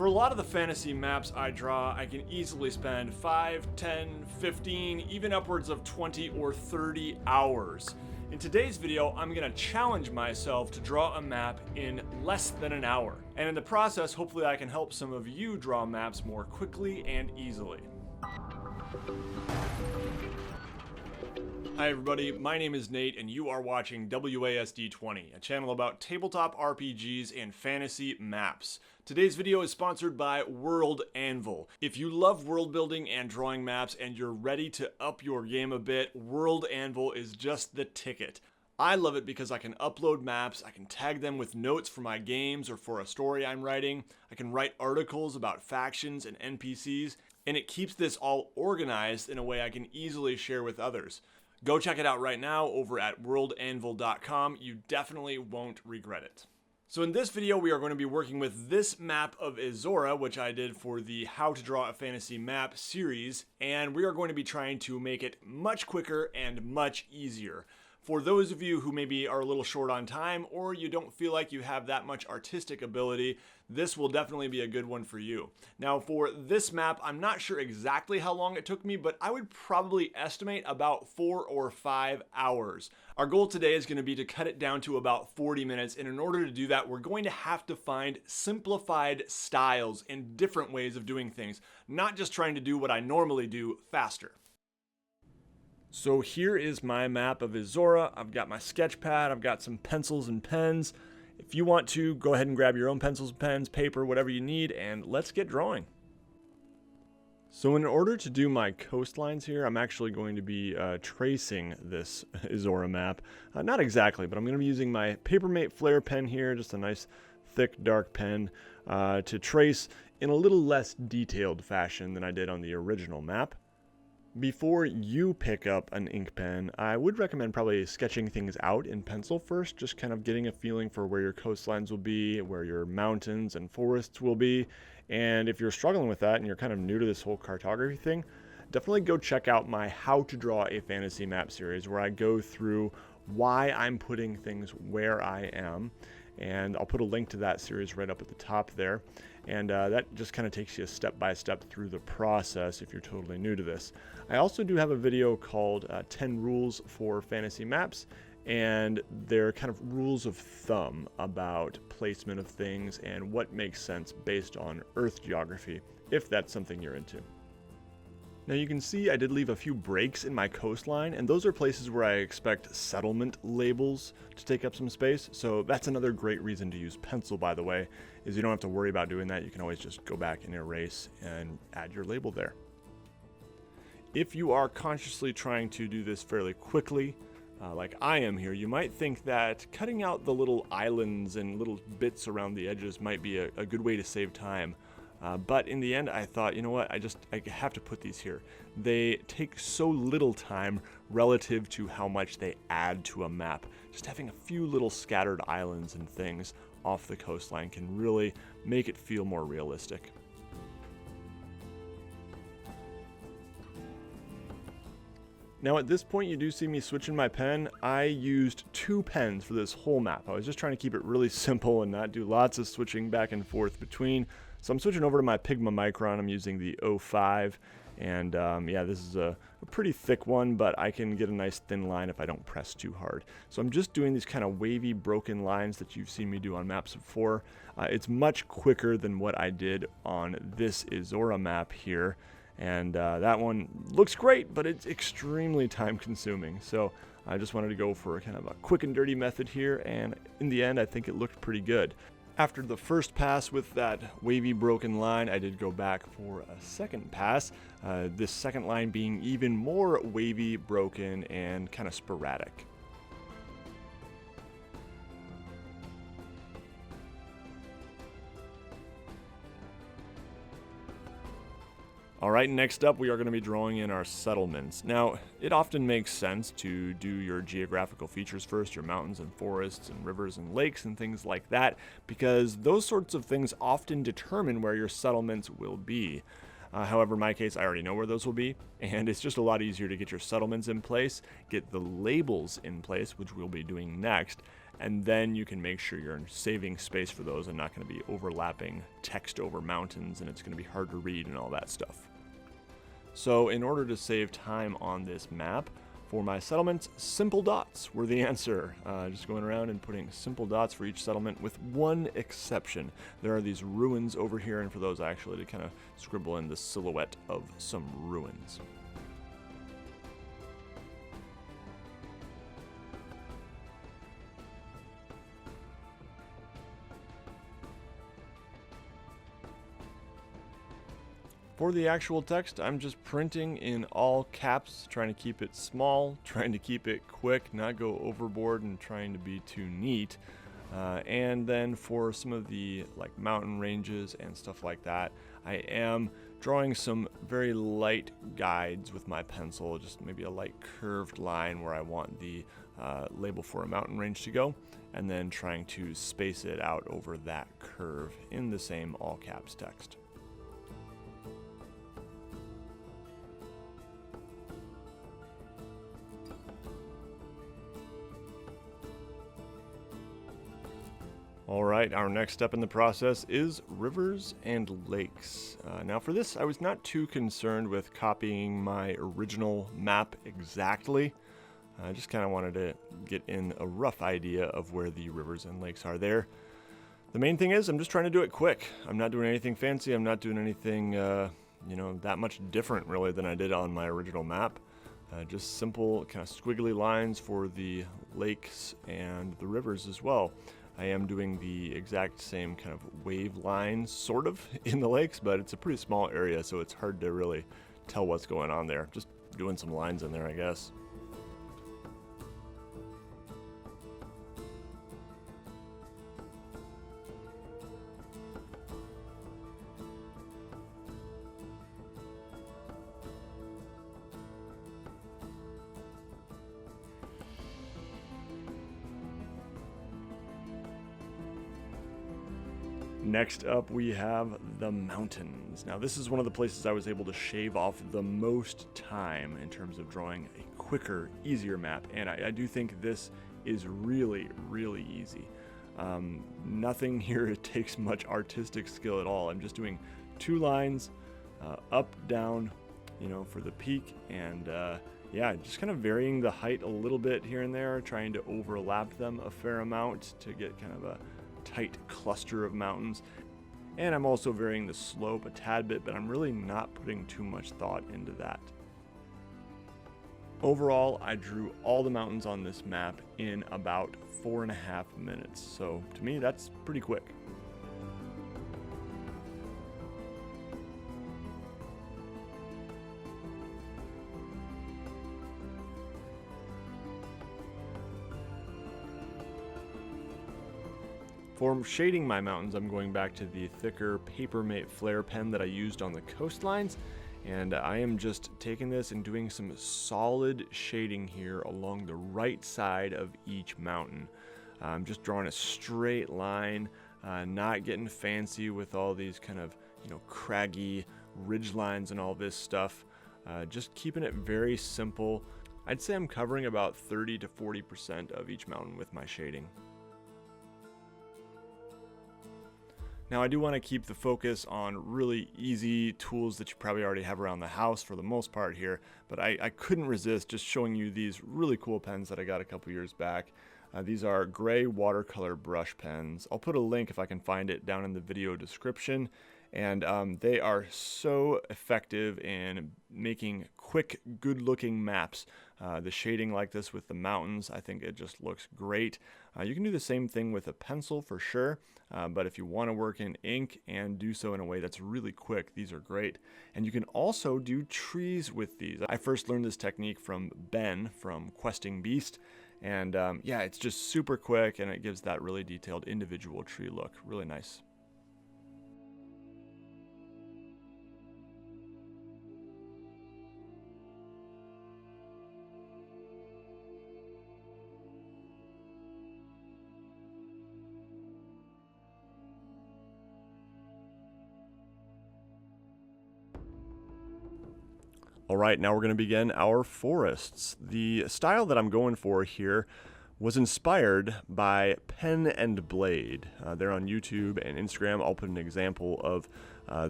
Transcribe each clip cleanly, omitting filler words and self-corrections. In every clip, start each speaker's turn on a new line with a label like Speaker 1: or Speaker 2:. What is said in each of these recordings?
Speaker 1: For a lot of the fantasy maps I draw, I can easily spend 5, 10, 15, even upwards of 20 or 30 hours. In today's video, I'm going to challenge myself to draw a map in less than an hour. And in the process, hopefully I can help some of you draw maps more quickly and easily. Hi everybody, my name is Nate and you are watching WASD20, a channel about tabletop RPGs and fantasy maps. Today's video is sponsored by World Anvil. If you love world building and drawing maps and you're ready to up your game a bit, World Anvil is just the ticket. I love it because I can upload maps, I can tag them with notes for my games or for a story I'm writing, I can write articles about factions and NPCs, and it keeps this all organized in a way I can easily share with others. Go check it out right now over at worldanvil.com. You definitely won't regret it. So in this video, we are going to be working with this map of Izora, which I did for the How to Draw a Fantasy Map series, and we are going to be trying to make it much quicker and much easier. For those of you who maybe are a little short on time or you don't feel like you have that much artistic ability, this will definitely be a good one for you. Now for this map, I'm not sure exactly how long it took me, but I would probably estimate about 4 or 5 hours. Our goal today is going to be to cut it down to about 40 minutes, and in order to do that, we're going to have to find simplified styles and different ways of doing things, not just trying to do what I normally do faster. So here is my map of Izora. I've got my sketch pad, I've got some pencils and pens. If you want to, go ahead and grab your own pencils, pens, paper, whatever you need, and let's get drawing. So in order to do my coastlines here, I'm actually going to be tracing this Izora map. Not exactly, but I'm going to be using my Papermate Flare pen here, just a nice thick dark pen, to trace in a little less detailed fashion than I did on the original map. Before you pick up an ink pen, I would recommend probably sketching things out in pencil first, just kind of getting a feeling for where your coastlines will be, where your mountains and forests will be. And if you're struggling with that and you're kind of new to this whole cartography thing, definitely go check out my How to Draw a Fantasy Map series, where I go through why I'm putting things where I am. And I'll put a link to that series right up at the top there. And that just kind of takes you step by step through the process if you're totally new to this. I also do have a video called 10 Rules for Fantasy Maps, and they're kind of rules of thumb about placement of things and what makes sense based on Earth geography, if that's something you're into. Now you can see I did leave a few breaks in my coastline, and those are places where I expect settlement labels to take up some space, so that's another great reason to use pencil, by the way, is you don't have to worry about doing that. You can always just go back and erase and add your label there. If you are consciously trying to do this fairly quickly, like I am here, you might think that cutting out the little islands and little bits around the edges might be a good way to save time. But in the end, I thought, you know what, I have to put these here. They take so little time relative to how much they add to a map. Just having a few little scattered islands and things off the coastline can really make it feel more realistic. Now at this point, you do see me switching my pen. I used 2 pens for this whole map. I was just trying to keep it really simple and not do lots of switching back and forth between. So I'm switching over to my Pigma Micron. I'm using the 05, and yeah, this is a pretty thick one, but I can get a nice thin line if I don't press too hard. So I'm just doing these kind of wavy, broken lines that you've seen me do on maps before. It's much quicker than what I did on this Izora map here, and that one looks great, but it's extremely time-consuming. So I just wanted to go for a kind of a quick and dirty method here, and in the end, I think it looked pretty good. After the first pass with that wavy broken line, I did go back for a second pass, this second line being even more wavy, broken, and kind of sporadic. Alright, next up we are going to be drawing in our settlements. Now, it often makes sense to do your geographical features first, your mountains and forests and rivers and lakes and things like that, because those sorts of things often determine where your settlements will be. However, in my case, I already know where those will be, and it's just a lot easier to get your settlements in place, get the labels in place, which we'll be doing next, and then you can make sure you're saving space for those and not going to be overlapping text over mountains, and it's going to be hard to read and all that stuff. So in order to save time on this map, for my settlements, simple dots were the answer. Just going around and putting simple dots for each settlement, with one exception. There are these ruins over here, and for those actually to kind of scribble in the silhouette of some ruins. For the actual text, I'm just printing in all caps, trying to keep it small, trying to keep it quick, not go overboard and trying to be too neat. And then for some of the like mountain ranges and stuff like that, I am drawing some very light guides with my pencil, just maybe a light curved line where I want the label for a mountain range to go, and then trying to space it out over that curve in the same all caps text. All right, our next step in the process is rivers and lakes. Now for this, I was not too concerned with copying my original map exactly. I just kind of wanted to get in a rough idea of where the rivers and lakes are there. The main thing is I'm just trying to do it quick. I'm not doing anything fancy. I'm not doing anything, that much different really than I did on my original map. Just simple kind of squiggly lines for the lakes and the rivers as well. I am doing the exact same kind of wave lines, sort of, in the lakes, but it's a pretty small area, so it's hard to really tell what's going on there. Just doing some lines in there, I guess. Next up, we have the mountains. Now, this is one of the places I was able to shave off the most time in terms of drawing a quicker, easier map, and I do think this is really, really easy. Nothing here takes much artistic skill at all. I'm just doing 2 lines, up, down, for the peak, and yeah, just kind of varying the height a little bit here and there, trying to overlap them a fair amount to get kind of a tight cluster of mountains. And I'm also varying the slope a tad bit, but I'm really not putting too much thought into that. Overall, I drew all the mountains on this map in about 4.5 minutes, so to me that's pretty quick. For shading my mountains, I'm going back to the thicker Papermate Flare pen that I used on the coastlines, and I am just taking this and doing some solid shading here along the right side of each mountain. I'm just drawing a straight line, not getting fancy with all these kind of, craggy ridge lines and all this stuff. Just keeping it very simple. I'd say I'm covering about 30 to 40% of each mountain with my shading. Now I do want to keep the focus on really easy tools that you probably already have around the house for the most part here, but I couldn't resist just showing you these really cool pens that I got a couple years back. These are gray watercolor brush pens. I'll put a link if I can find it down in the video description, and they are so effective in making quick, good-looking maps. The shading like this with the mountains, I think it just looks great. You can do the same thing with a pencil for sure, but if you want to work in ink and do so in a way that's really quick, these are great. And you can also do trees with these. I first learned this technique from Ben from Questing Beast, and yeah, it's just super quick and it gives that really detailed individual tree look. Really nice. All right, now we're going to begin our forests. The style that I'm going for here was inspired by Pen and Blade. They're on YouTube and Instagram. I'll put an example of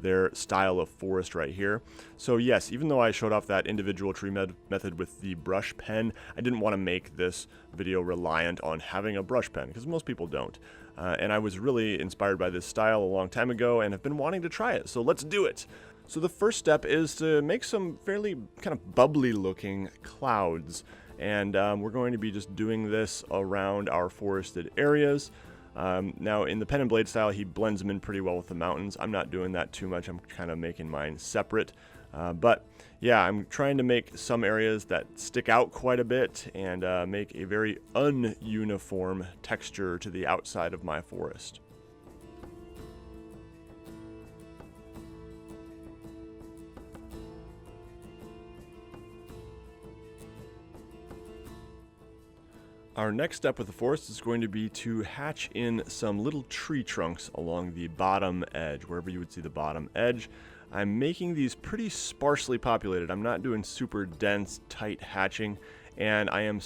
Speaker 1: their style of forest right here. So yes, even though I showed off that individual tree method with the brush pen, I didn't want to make this video reliant on having a brush pen, because most people don't. And I was really inspired by this style a long time ago and have been wanting to try it, so let's do it. So the first step is to make some fairly kind of bubbly looking clouds. And we're going to be just doing this around our forested areas. Now in the Pen and Blade style, he blends them in pretty well with the mountains. I'm not doing that too much. I'm kind of making mine separate. But yeah, I'm trying to make some areas that stick out quite a bit and make a very ununiform texture to the outside of my forest. Our next step with the forest is going to be to hatch in some little tree trunks along the bottom edge, wherever you would see the bottom edge. I'm making these pretty sparsely populated. I'm not doing super dense, tight hatching, and I am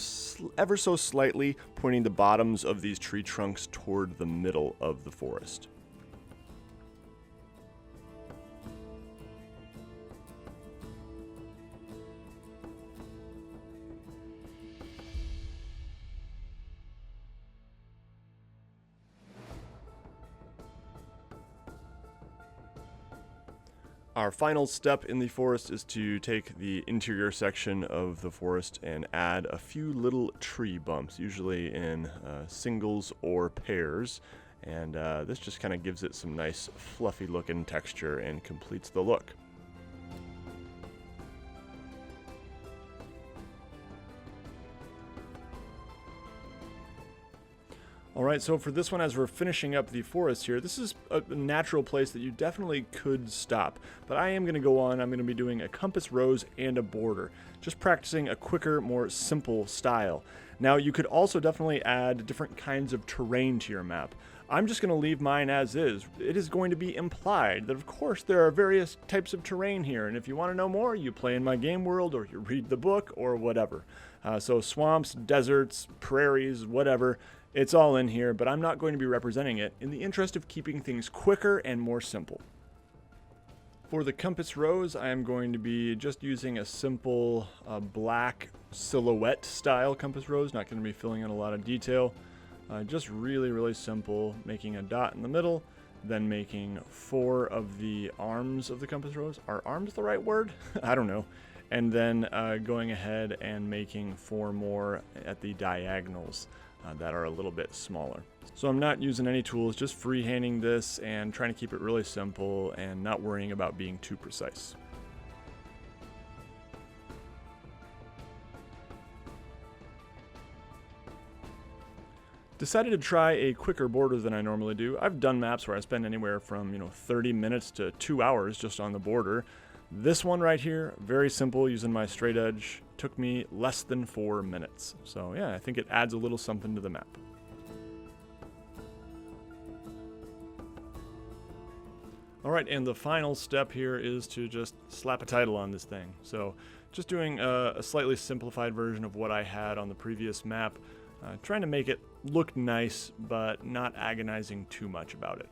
Speaker 1: ever so slightly pointing the bottoms of these tree trunks toward the middle of the forest. Our final step in the forest is to take the interior section of the forest and add a few little tree bumps, usually in singles or pairs, and this just kind of gives it some nice fluffy looking texture and completes the look. Alright, so for this one, as we're finishing up the forest here, this is a natural place that you definitely could stop. But I am going to go on, I'm going to be doing a compass rose and a border. Just practicing a quicker, more simple style. Now, you could also definitely add different kinds of terrain to your map. I'm just going to leave mine as is. It is going to be implied that, of course, there are various types of terrain here, and if you want to know more, you play in my game world, or you read the book, or whatever. So swamps, deserts, prairies, whatever. It's all in here, but I'm not going to be representing it in the interest of keeping things quicker and more simple. For the compass rose, I am going to be just using a simple black silhouette style compass rose, not going to be filling in a lot of detail. Just really, really simple, making a dot in the middle, then making 4 of the arms of the compass rose. Are arms the right word? I don't know. And then going ahead and making 4 more at the diagonals. That are a little bit smaller. So I'm not using any tools, just freehanding this and trying to keep it really simple and not worrying about being too precise. Decided to try a quicker border than I normally do. I've done maps where I spend anywhere from 30 minutes to 2 hours just on the border. This one right here, very simple, using my straight edge, took me less than 4 minutes. So yeah, I think it adds a little something to the map. Alright, and the final step here is to just slap a title on this thing. So just doing a slightly simplified version of what I had on the previous map, trying to make it look nice, but not agonizing too much about it.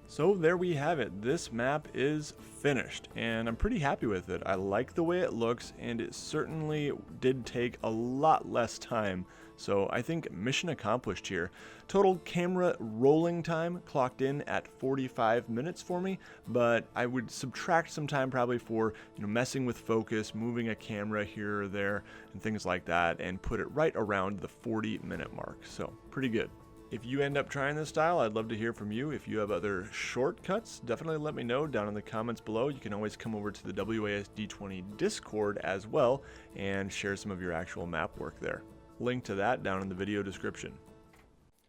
Speaker 1: So there we have it. This map is finished, and I'm pretty happy with it. I like the way it looks, and it certainly did take a lot less time. So I think mission accomplished here. Total camera rolling time clocked in at 45 minutes for me, but I would subtract some time probably for messing with focus, moving a camera here or there, and things like that, and put it right around the 40-minute mark. So pretty good. If you end up trying this style, I'd love to hear from you. If you have other shortcuts, definitely let me know down in the comments below. You can always come over to the WASD20 Discord as well and share some of your actual map work there. Link to that down in the video description.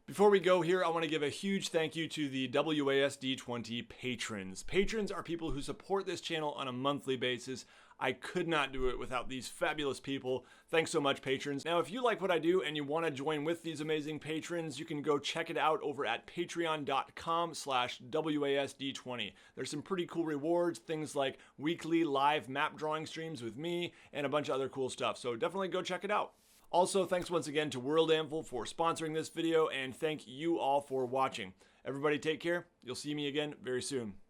Speaker 1: Before we go here, I want to give a huge thank you to the WASD20 patrons. Patrons are people who support this channel on a monthly basis. I could not do it without these fabulous people. Thanks so much, patrons. Now, if you like what I do and you want to join with these amazing patrons, you can go check it out over at patreon.com/WASD20. There's some pretty cool rewards, things like weekly live map drawing streams with me and a bunch of other cool stuff. So definitely go check it out. Also, thanks once again to World Anvil for sponsoring this video, and thank you all for watching. Everybody take care. You'll see me again very soon.